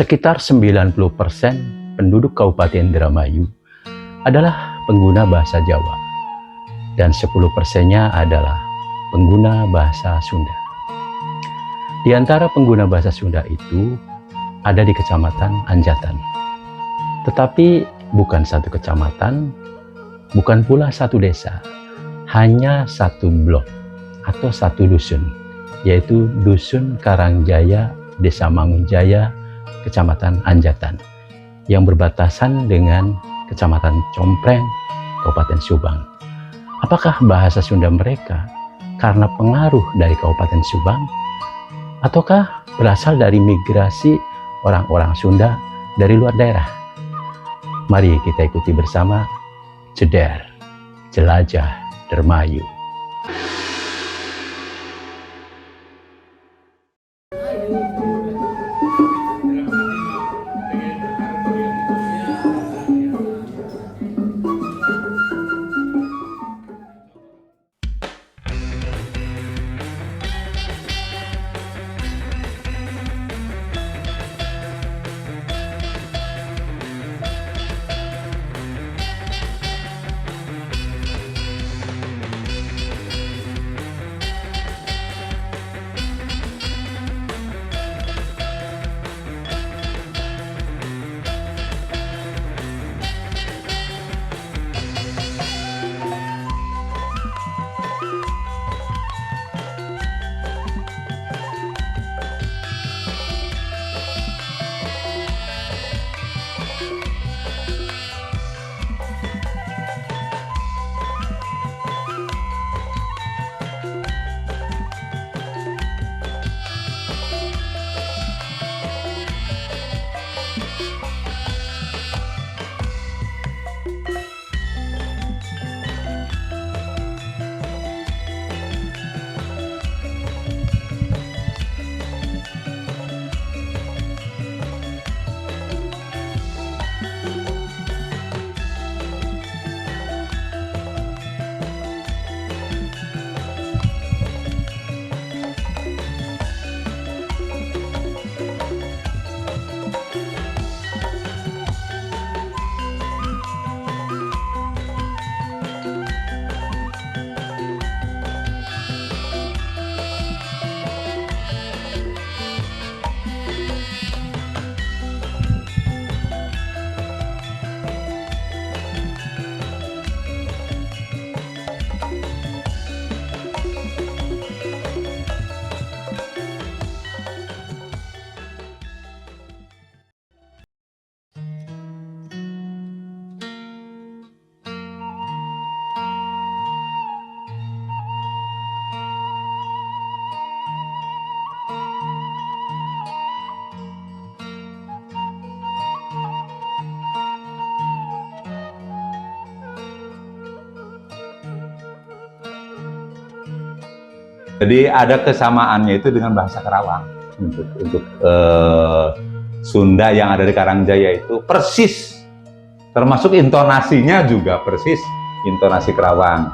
Sekitar 90% penduduk Kabupaten Indramayu adalah pengguna bahasa Jawa dan 10%-nya adalah pengguna bahasa Sunda. Di antara pengguna bahasa Sunda itu ada di Kecamatan Anjatan. Tetapi bukan satu kecamatan, bukan pula satu desa, hanya satu blok atau satu dusun, yaitu Dusun Karangjaya, Desa Mangunjaya, Kecamatan Anjatan, yang berbatasan dengan Kecamatan Compreng, Kabupaten Subang. Apakah bahasa Sunda mereka karena pengaruh dari Kabupaten Subang, ataukah berasal dari migrasi orang-orang Sunda dari luar daerah? Mari kita ikuti bersama Ceder, Jelajah Dermayu. Jadi ada kesamaannya itu dengan bahasa Kerawang. Untuk Sunda yang ada di Karangjaya itu persis, termasuk intonasinya juga persis intonasi Kerawang.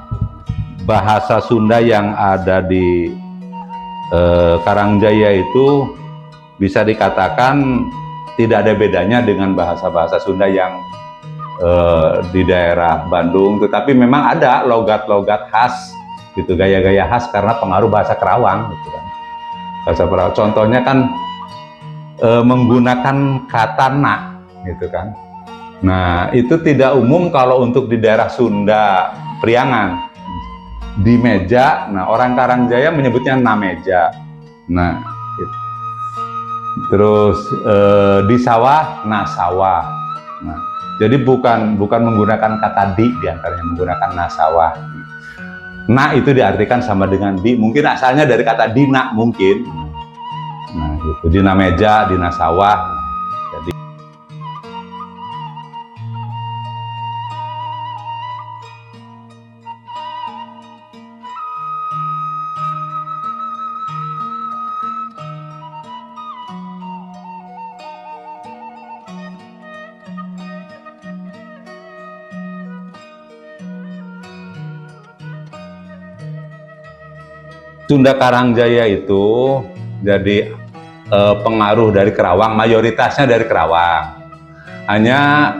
Bahasa Sunda yang ada di Karangjaya itu bisa dikatakan tidak ada bedanya dengan bahasa-bahasa Sunda yang di daerah Bandung, tetapi memang ada logat-logat khas gitu, gaya-gaya khas karena pengaruh bahasa Kerawang gitu kan. Bahasa Kerawang contohnya kan menggunakan kata na gitu kan. Nah, itu tidak umum kalau untuk di daerah Sunda Priangan. Di meja, nah orang Karangjaya menyebutnya na meja. Nah, gitu. Terus di sawah, na sawah. Nah, jadi bukan menggunakan kata di antaranya, menggunakan na sawah. Na itu diartikan sama dengan di, mungkin asalnya dari kata dina mungkin. Nah, gitu. Dina meja, dina sawah. Jadi Sunda Karangjaya itu jadi pengaruh dari Kerawang, mayoritasnya dari Kerawang. Hanya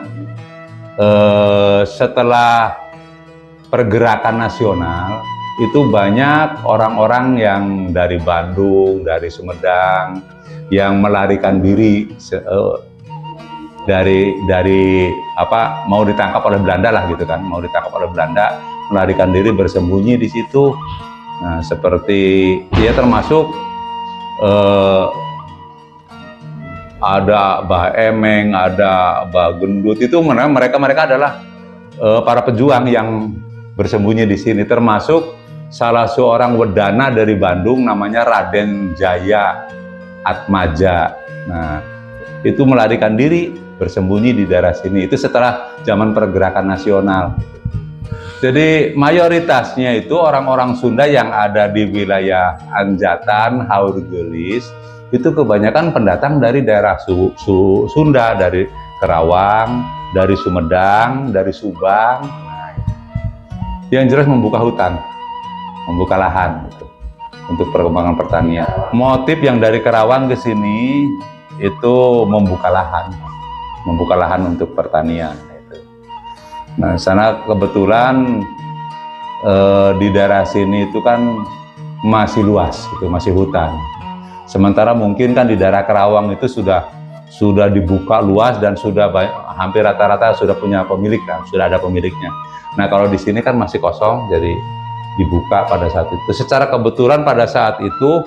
setelah pergerakan nasional itu banyak orang-orang yang dari Bandung, dari Sumedang yang melarikan diri dari apa, mau ditangkap oleh Belanda lah gitu kan, mau ditangkap oleh Belanda, melarikan diri bersembunyi di situ. Nah, seperti ya termasuk ada Bah Emeng, ada Bah Gendut, itu mereka adalah para pejuang yang bersembunyi di sini, termasuk salah seorang wedana dari Bandung namanya Raden Jaya Atmaja. Nah, itu melarikan diri bersembunyi di daerah sini. Itu setelah zaman pergerakan nasional. Jadi mayoritasnya itu orang-orang Sunda yang ada di wilayah Anjatan, Haurgelis, itu kebanyakan pendatang dari daerah Sunda, dari Kerawang, dari Sumedang, dari Subang. Yang jelas membuka hutan, membuka lahan gitu, untuk perkembangan pertanian. Motif yang dari Kerawang ke sini itu membuka lahan untuk pertanian. Gitu. Nah, sana kebetulan di daerah sini itu kan masih luas, gitu, masih hutan. Sementara mungkin kan di daerah Kerawang itu sudah dibuka luas dan sudah hampir rata-rata sudah punya pemilik kan, sudah ada pemiliknya. Nah, kalau di sini kan masih kosong, jadi dibuka pada saat itu. Secara kebetulan pada saat itu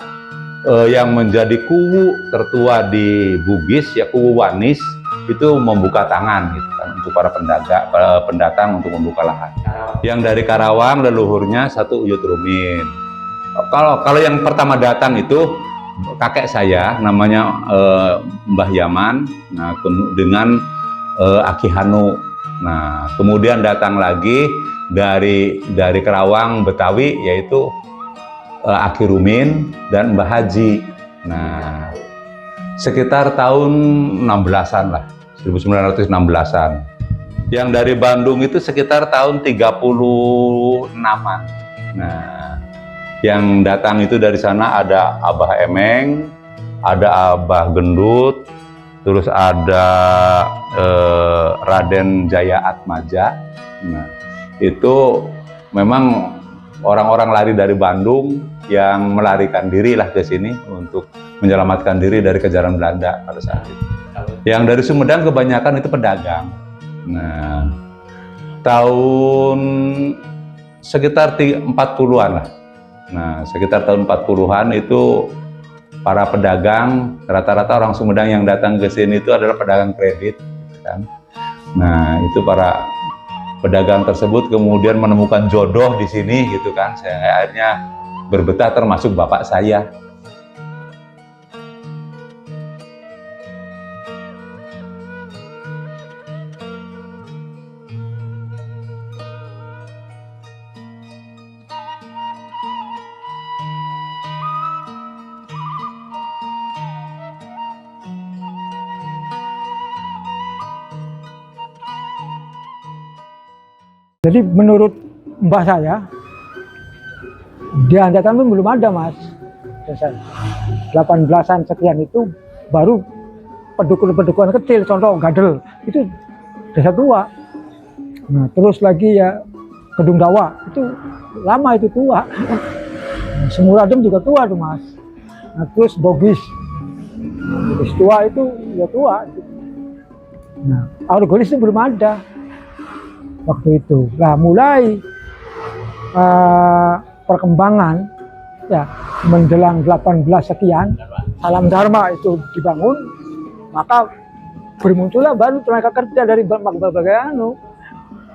yang menjadi kuwu tertua di Bugis, ya Kuwu Wanis, itu membuka tangan gitu kan, untuk para pendatang untuk membuka lahan. Yang dari Karawang leluhurnya satu Uyut Rumin. Kalau yang pertama datang itu kakek saya namanya Mbah Yaman, nah dengan Aki Hanu. Nah, kemudian datang lagi dari Kerawang Betawi, yaitu Aki Rumin dan Mbah Haji. Nah, sekitar tahun 16-an lah, 1916-an. Yang dari Bandung itu sekitar tahun 36-an. Nah, yang datang itu dari sana ada Abah Emeng, ada Abah Gendut, terus ada Raden Jaya Atmaja. Nah, itu memang orang-orang lari dari Bandung yang melarikan diri lah ke sini untuk menyelamatkan diri dari kejaran Belanda pada saat itu. Yang dari Sumedang kebanyakan itu pedagang. Nah, tahun sekitar 40-an lah. Nah, sekitar tahun 40-an itu para pedagang, rata-rata orang Sumedang yang datang ke sini itu adalah pedagang kredit, kan? Nah, itu para pedagang tersebut kemudian menemukan jodoh di sini, gitu kan? Saya akhirnya berbetah, termasuk bapak saya. Jadi menurut mbah saya, di Anjatan pun belum ada, Mas. 18-an sekian itu baru pedukuhan kecil, contoh Gadel, itu desa tua. Nah, terus lagi ya Kedung Dawa, itu lama, itu tua. Nah, Semuradem juga tua tuh, Mas. Nah, terus Bogis tua, itu ya tua. Nah, Haurgelis itu belum ada waktu itu. Nah, mulai perkembangan ya menjelang 18 sekian, Salam Dharma itu dibangun, maka bermuncullah baru tenaga kerja dari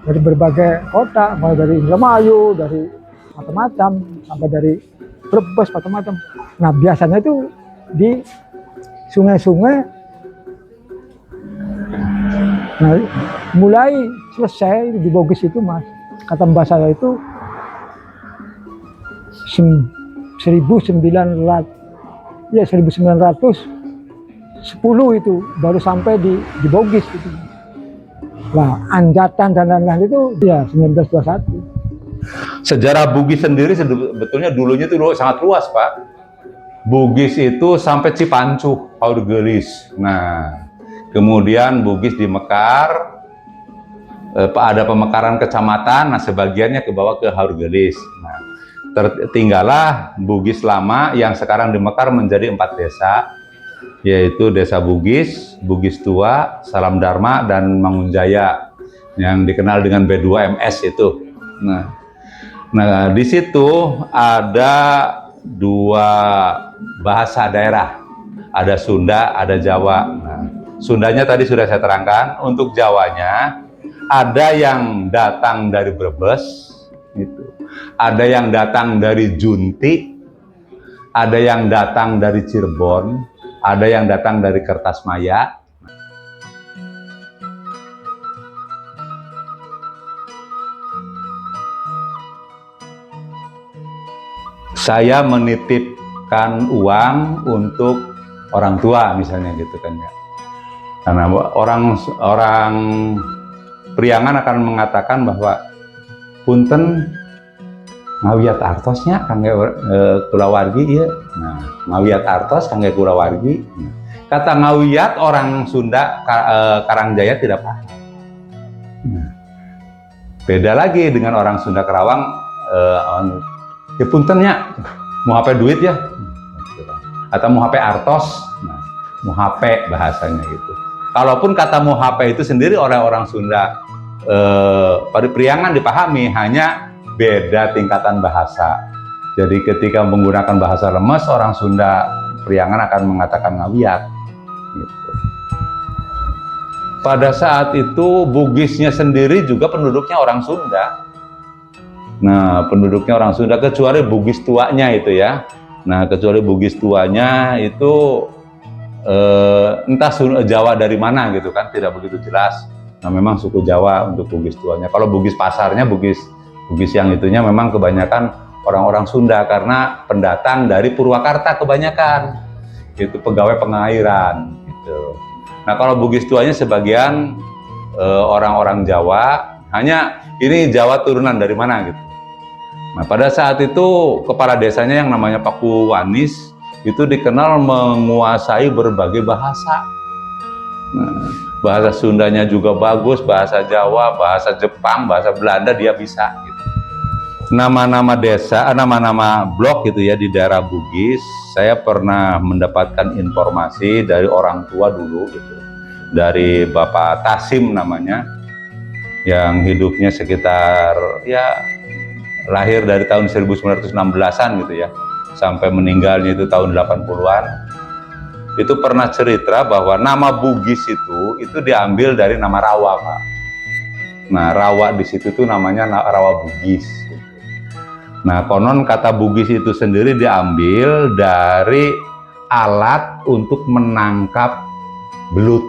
berbagai kota, mulai dari Indramayu, dari macam-macam, sampai dari Brebes, macam-macam. Nah, biasanya itu di sungai-sungai. Nah, mulai selesai di Bogis itu, Mas, kata mbak saya itu 1910 itu baru sampai di Bogis itu. Nah, Anjatan dan lain-lain itu ya 1921. Sejarah Bugis sendiri sebetulnya dulunya itu sangat luas, Pak. Bugis itu sampai Cipancuh, Haurgelis. Nah, kemudian Bugis di Mekar, ada pemekaran kecamatan, nah sebagiannya ke bawah ke Haurgelis. Nah, tertinggallah Bugis lama yang sekarang di Mekar menjadi 4 desa, yaitu Desa Bugis, Bugis Tua, Salam Dharma, dan Mangunjaya, yang dikenal dengan B2MS itu. Nah, di situ ada 2 bahasa daerah, ada Sunda, ada Jawa. Nah, Sundanya tadi sudah saya terangkan. Untuk Jawanya, ada yang datang dari Brebes, gitu. Ada yang datang dari Junti, ada yang datang dari Cirebon, ada yang datang dari Kertasmaya. Saya menitipkan uang untuk orang tua misalnya gitu kan ya. Karena orang Priangan akan mengatakan bahwa punten ngawiat artosnya kangge kulawargi ya. Nah, ngawiat artos kangge kulawargi. Kata ngawiat orang Sunda Karangjaya tidak paham. Nah, beda lagi dengan orang Sunda Kerawang, ya puntennya mau HP duit ya, atau mau HP artos, nah, mau HP bahasanya gitu. Kalaupun kata mau HP itu sendiri oleh orang Sunda pada Priangan dipahami, hanya beda tingkatan bahasa. Jadi ketika menggunakan bahasa lemes, orang Sunda Priangan akan mengatakan ngawiat. Gitu. Pada saat itu Bugisnya sendiri juga penduduknya orang Sunda. Nah, penduduknya orang Sunda kecuali Bugis tuanya itu ya. Nah, kecuali Bugis tuanya itu entah Jawa dari mana gitu kan, tidak begitu jelas. Nah, memang suku Jawa untuk Bugis tuanya. Kalau Bugis pasarnya, Bugis yang itunya memang kebanyakan orang-orang Sunda karena pendatang dari Purwakarta kebanyakan. Itu pegawai pengairan gitu. Nah, kalau Bugis tuanya sebagian orang-orang Jawa, hanya ini Jawa turunan dari mana gitu. Nah, pada saat itu kepala desanya yang namanya Paku Wanis itu dikenal menguasai berbagai bahasa. Nah, bahasa Sundanya juga bagus, bahasa Jawa, bahasa Jepang, bahasa Belanda dia bisa. Gitu. Nama-nama desa, nama-nama blok gitu ya di daerah Bugis, saya pernah mendapatkan informasi dari orang tua dulu gitu, dari Bapak Tasim namanya, yang hidupnya sekitar ya lahir dari tahun 1916-an gitu ya, sampai meninggalnya itu tahun 80-an. Itu pernah cerita bahwa nama Bugis itu diambil dari nama rawa, Pak. Nah, rawa di situ tuh namanya rawa Bugis. Gitu. Nah, konon kata Bugis itu sendiri diambil dari alat untuk menangkap belut.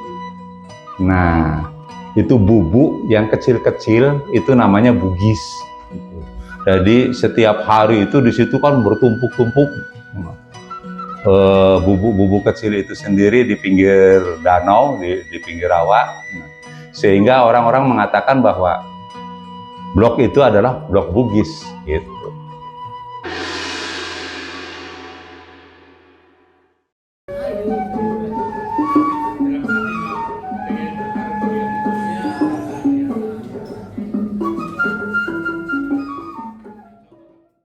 Nah, itu bubuk yang kecil-kecil itu namanya Bugis. Gitu. Jadi setiap hari itu di situ kan bertumpuk-tumpuk bubuk-bubuk kecil itu sendiri di pinggir danau, di pinggir rawa. Nah, sehingga orang-orang mengatakan bahwa blok itu adalah blok Bugis gitu.